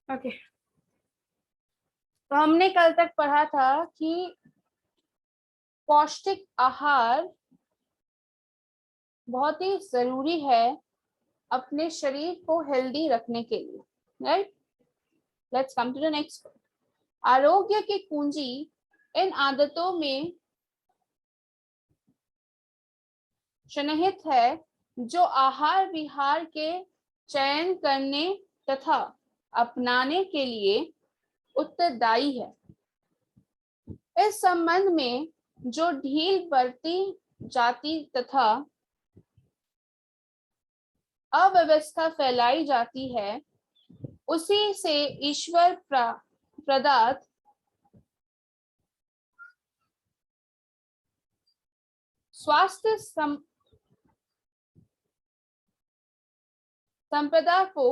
Okay, तो हमने कल तक पढ़ा था कि पौष्टिक आहार बहुत ही जरूरी है अपने शरीर को हेल्दी रखने के लिए, right. Let's come to the next. आरोग्य की कुंजी इन आदतों में सन्निहित है जो आहार विहार के चयन करने तथा अपनाने के लिए उत्तरदायी है। इस संबंध में जो ढील बरती जाती तथा अव्यवस्था फैलाई जाती है उसी से ईश्वर प्रदत्त स्वास्थ्य संपदा को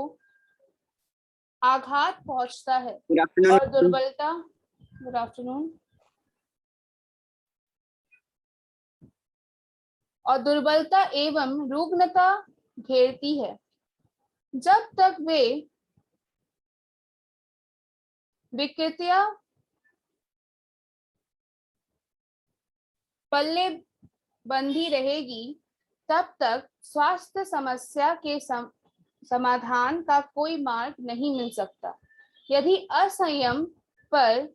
आघात पहुंचता है और दुर्बलता गुड आफ्टरनून और दुर्बलता एवं रुग्णता घेरती है। जब तक वे विकृतियां पल्ले बंधी रहेगी तब तक स्वास्थ्य समस्या के समाधान का कोई मार्ग नहीं मिल सकता। यदि असंयम पर,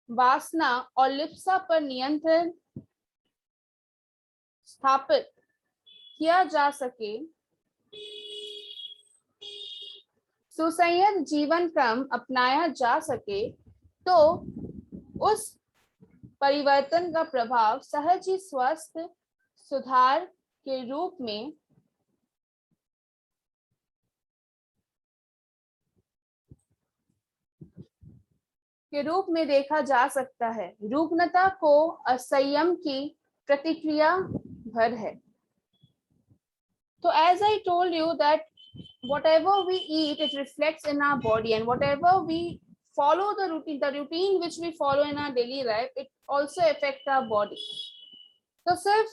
वासना और लिप्सा पर नियंत्रण स्थापित किया जा सके, सुसंयत जीवन क्रम अपनाया जा सके, तो उस परिवर्तन का प्रभाव सहज ही स्वास्थ्य सुधार के रूप में देखा जा सकता है। रुग्णता को असंयम की प्रतिक्रिया भर है। तो as I told you that whatever we eat, it reflects in our body, and whatever we follow the routine which we follow in our daily life, it also affects our body. तो सिर्फ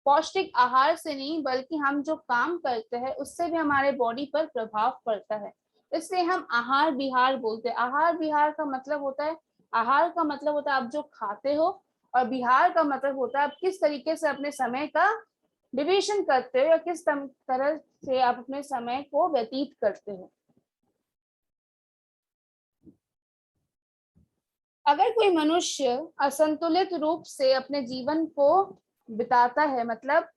पौष्टिक आहार से नहीं बल्कि हम जो काम करते हैं उससे भी हमारे बॉडी पर प्रभाव पड़ता है। इसलिए हम आहार विहार बोलते हैं। आहार विहार का मतलब होता है, आहार का मतलब होता है आप जो खाते हो, और विहार का मतलब होता है आप किस तरीके से अपने समय का डिवीजन करते हो या किस तरह से आप अपने समय को व्यतीत करते हो। अगर कोई मनुष्य असंतुलित रूप से अपने जीवन को बिताता है, मतलब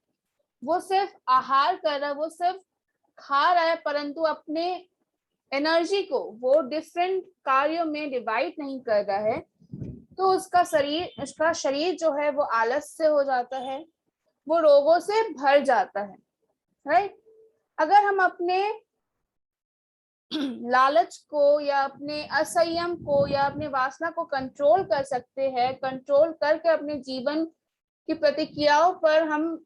वो सिर्फ आहार कर रहा है, वो सिर्फ खा रहा है, परंतु अपने एनर्जी को वो डिफरेंट कार्यों में डिवाइड नहीं कर रहा है, तो उसका शरीर जो है वो आलस से हो जाता है, वो रोगों से भर जाता है, राइट। अगर हम अपने लालच को या अपने असंयम को या अपने वासना को कंट्रोल कर सकते हैं, कंट्रोल करके अपने जीवन की प्रतिक्रियाओं पर हम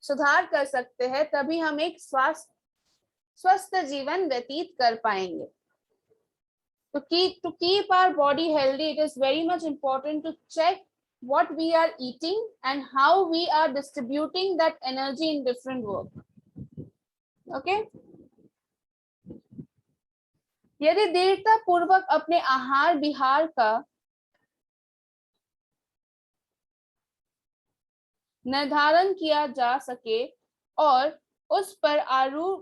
सुधार कर सकते हैं, तभी हम एक स्वस्थ जीवन व्यतीत कर पाएंगे। To keep our body healthy, it is very much important to check what we are eating and how we are distributing that energy in different work. Okay? यदि दृढ़ता पूर्वक अपने आहार विहार का निर्धारण किया जा सके और उस पर आरूढ़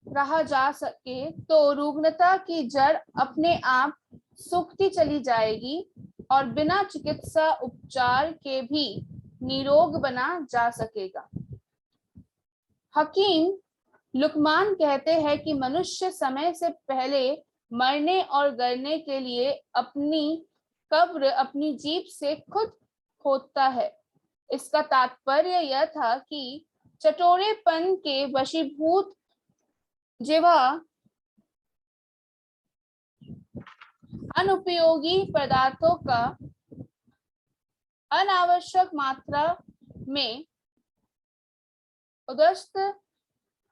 रहा जा सके, तो रुग्णता की जड़ अपने आप सूखती चली जाएगी और बिना चिकित्सा उपचार के भी निरोग बना जा सकेगा। हकीम लुकमान कहते हैं कि मनुष्य समय से पहले मरने और गरने के लिए अपनी कब्र अपनी जीभ से खुद खोदता है। इसका तात्पर्य यह था कि चटोरेपन के वशीभूत जिह्वा अनुपयोगी पदार्थों का अनावश्यक मात्रा में उदस्त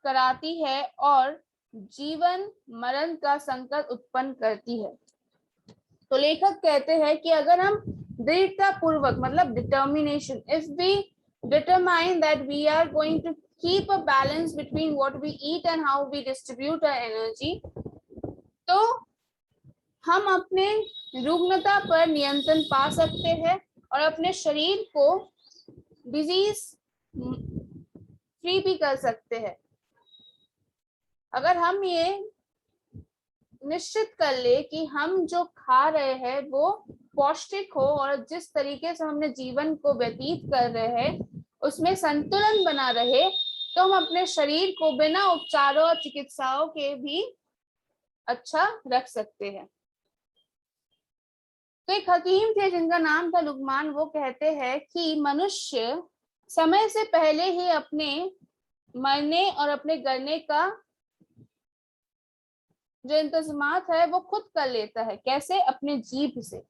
कराती है और जीवन मरण का संकट उत्पन्न करती है। तो लेखक कहते हैं कि अगर हम दृढ़ता पूर्वक, मतलब determination, if we determine that we are going to keep a balance between what we eat and how we distribute our energy, तो हम अपने रुग्णता पर नियंत्रण पा सकते हैं और अपने शरीर को डिजीज फ्री भी कर सकते हैं। अगर हम ये निश्चित कर ले कि हम जो खा रहे हैं वो पौष्टिक हो और जिस तरीके से हमने जीवन को व्यतीत कर रहे हैं उसमें संतुलन बना रहे, तो हम अपने शरीर को बिना उपचारों और चिकित्साओं के भी अच्छा रख सकते हैं। तो एक हकीम थे जिनका नाम था लुकमान, वो कहते हैं कि मनुष्य समय से पहले ही अपने मरने और अपने गरने का जो इंतजामात है वो खुद कर लेता है। कैसे? अपने जीभ से।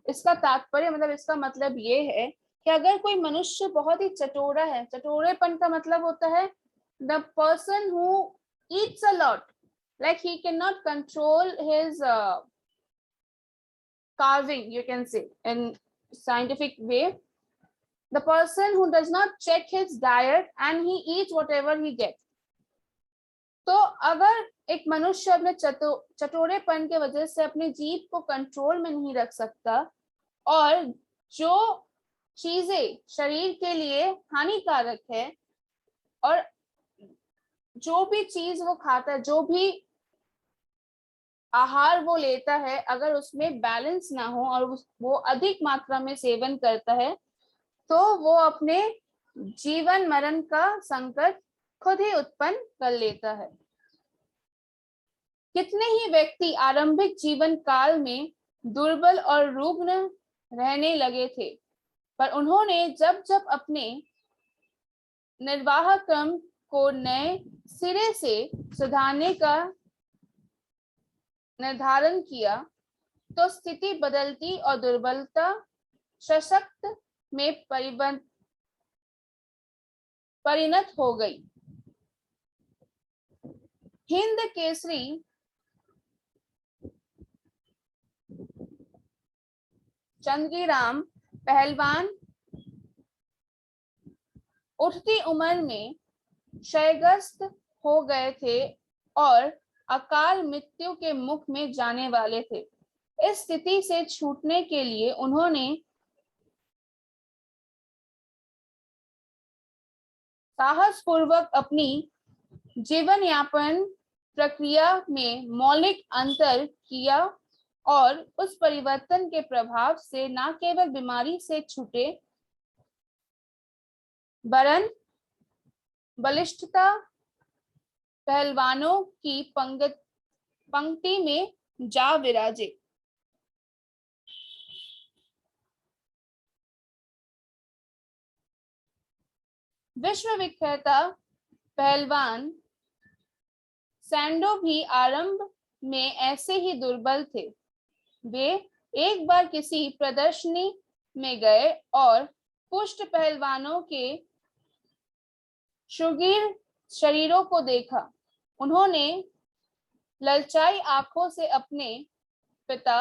इसका तात्पर्य मतलब इसका मतलब ये है कि अगर कोई मनुष्य बहुत ही चटोरा है, चटोरेपन का मतलब होता है the person who Yeats a lot, like he can not control his carving, you can say in scientific way, the person who does not check his diet and he eats whatever he gets. तो अगर एक मनुष्य अपने चटोरेपन के वजह से अपनी जीभ को कंट्रोल में नहीं रख सकता और जो चीजें शरीर के लिए हानिकारक है और जो भी चीज वो खाता है, जो भी आहार वो लेता है, अगर उसमें बैलेंस ना हो और वो अधिक मात्रा में सेवन करता है तो वो अपने जीवन मरण का संकट खुद ही उत्पन्न कर लेता है। कितने ही व्यक्ति आरंभिक जीवन काल में दुर्बल और रुग्ण रहने लगे थे, पर उन्होंने जब जब अपने निर्वाह क्रम को नए सिरे से सुधारने का निर्धारण किया तो स्थिति बदलती और दुर्बलता सशक्त में परिणत हो गई। हिंद केसरी चंद्रीराम पहलवान उठती उम्र में क्षयग्रस्त हो गए थे और अकाल मृत्यु के मुख में जाने वाले थे। इस स्थिति से छूटने के लिए उन्होंने साहसपूर्वक अपनी जीवन यापन प्रक्रिया में मौलिक अंतर किया और उस परिवर्तन के प्रभाव से न केवल बीमारी से छूटे वरन बलिष्ठता पहलवानों की पंक्ति में जा विराजे। विश्व विख्याता पहलवान सैंडो भी आरंभ में ऐसे ही दुर्बल थे। वे एक बार किसी प्रदर्शनी में गए और पुष्ट पहलवानों के सुगीर शरीरों को देखा। उन्होंने ललचाई आंखों से अपने पिता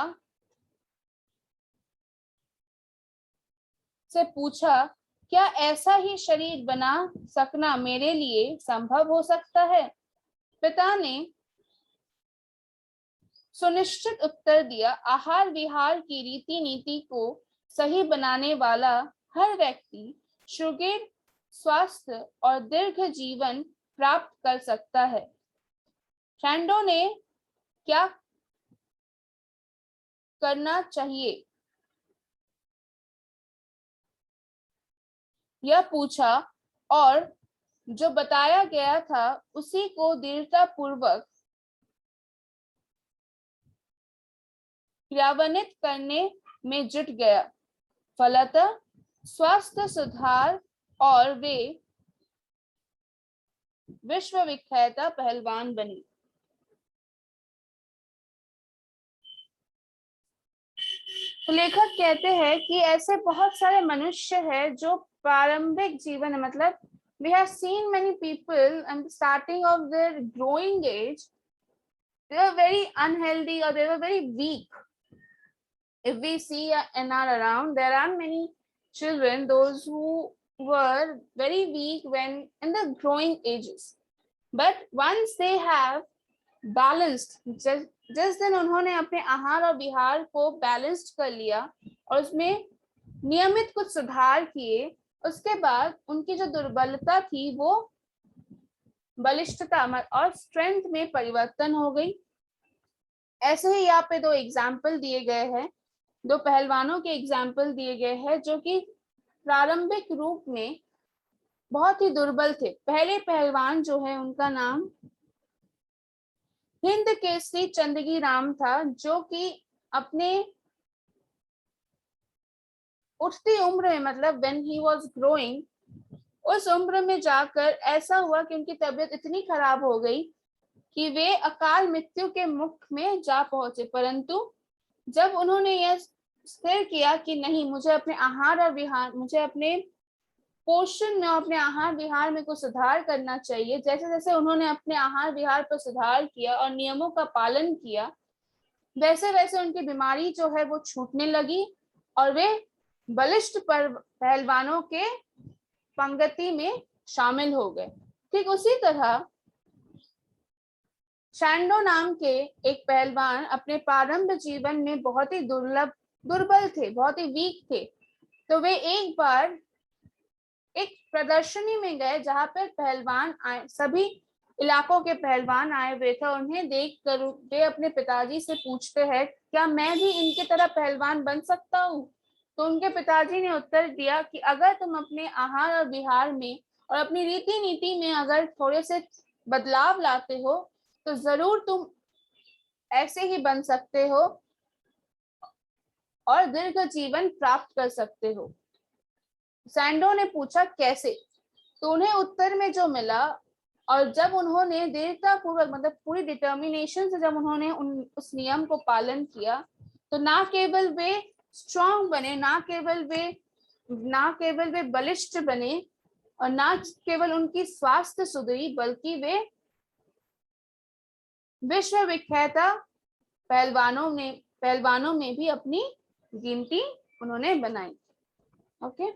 से पूछा, क्या ऐसा ही शरीर बना सकना मेरे लिए संभव हो सकता है? पिता ने सुनिश्चित उत्तर दिया, आहार विहार की रीति नीति को सही बनाने वाला हर व्यक्ति सुगीर स्वास्थ्य और दीर्घ जीवन प्राप्त कर सकता है। सैंडो ने क्या करना चाहिए यह पूछा और जो बताया गया था उसी को दृढ़ता पूर्वक क्रियान्वित करने में जुट गया। फलतः स्वास्थ्य सुधार और वे विश्व विख्याता पहलवान बनी। तो लेखक कहते हैं कि ऐसे बहुत सारे मनुष्य हैं जो प्रारंभिक जीवन है, मतलब we have seen many people at the starting of their growing age, they were very unhealthy or they were very weak. If we see in our around, there are many children, those who were very weak when in the growing ages, but once they have balanced, जिस दिन उन्होंने अपने आहार और विहार को balanced कर लिया और उसमें नियमित कुछ सुधार किए, उसके बाद उनकी जो दुर्बलता थी वो बलिष्ठता और स्ट्रेंथ में परिवर्तन हो गई। ऐसे ही यहाँ पे दो एग्जाम्पल दिए गए हैं, दो पहलवानों के एग्जाम्पल दिए गए हैं जो कि प्रारंभिक रूप में बहुत ही दुर्बल थे। पहले पहलवान जो है उनका नाम हिंद केसरी चंदगी राम था, जो कि अपने उठती उम्र में, मतलब व्हेन ही वाज ग्रोइंग, उस उम्र में जाकर ऐसा हुआ कि उनकी तबीयत इतनी खराब हो गई कि वे अकाल मृत्यु के मुख में जा पहुंचे। परंतु जब उन्होंने यह स्थिर किया कि नहीं, मुझे अपने आहार और विहार, मुझे अपने पोषण में, अपने आहार विहार में कुछ सुधार करना चाहिए, जैसे जैसे उन्होंने अपने आहार विहार पर सुधार किया और नियमों का पालन किया, वैसे वैसे उनकी बीमारी जो है वो छूटने लगी और वे बलिष्ठ पहलवानों के पंक्ति में शामिल हो गए। ठीक उसी तरह शैंडो नाम के एक पहलवान अपने प्रारंभ जीवन में बहुत ही दुर्बल थे, बहुत ही वीक थे। तो वे एक बार एक प्रदर्शनी में गए जहां पर पहलवान आए, सभी इलाकों के पहलवान आए हुए थे। उन्हें देखकर वे अपने पिताजी से पूछते हैं, क्या मैं भी इनके तरह पहलवान बन सकता हूँ? तो उनके पिताजी ने उत्तर दिया कि अगर तुम अपने आहार और विहार में और अपनी रीति नीति में अगर थोड़े से बदलाव लाते हो तो जरूर तुम ऐसे ही बन सकते हो और दीर्घ जीवन प्राप्त कर सकते हो। सैंडो ने पूछा कैसे? तो उन्हें उत्तर में जो मिला, और जब उन्होंने दृढ़ता पूर्वक, मतलब पूरी डिटर्मिनेशन से जब उन्होंने उस नियम को पालन किया, तो ना केवल वे स्ट्रांग बने, ना केवल वे बलिष्ठ बने और ना केवल उनकी स्वास्थ्य सुधरी, बल्कि वे विश्व विख्याता पहलवानों में भी अपनी गिनती उन्होंने बनाई। ओके।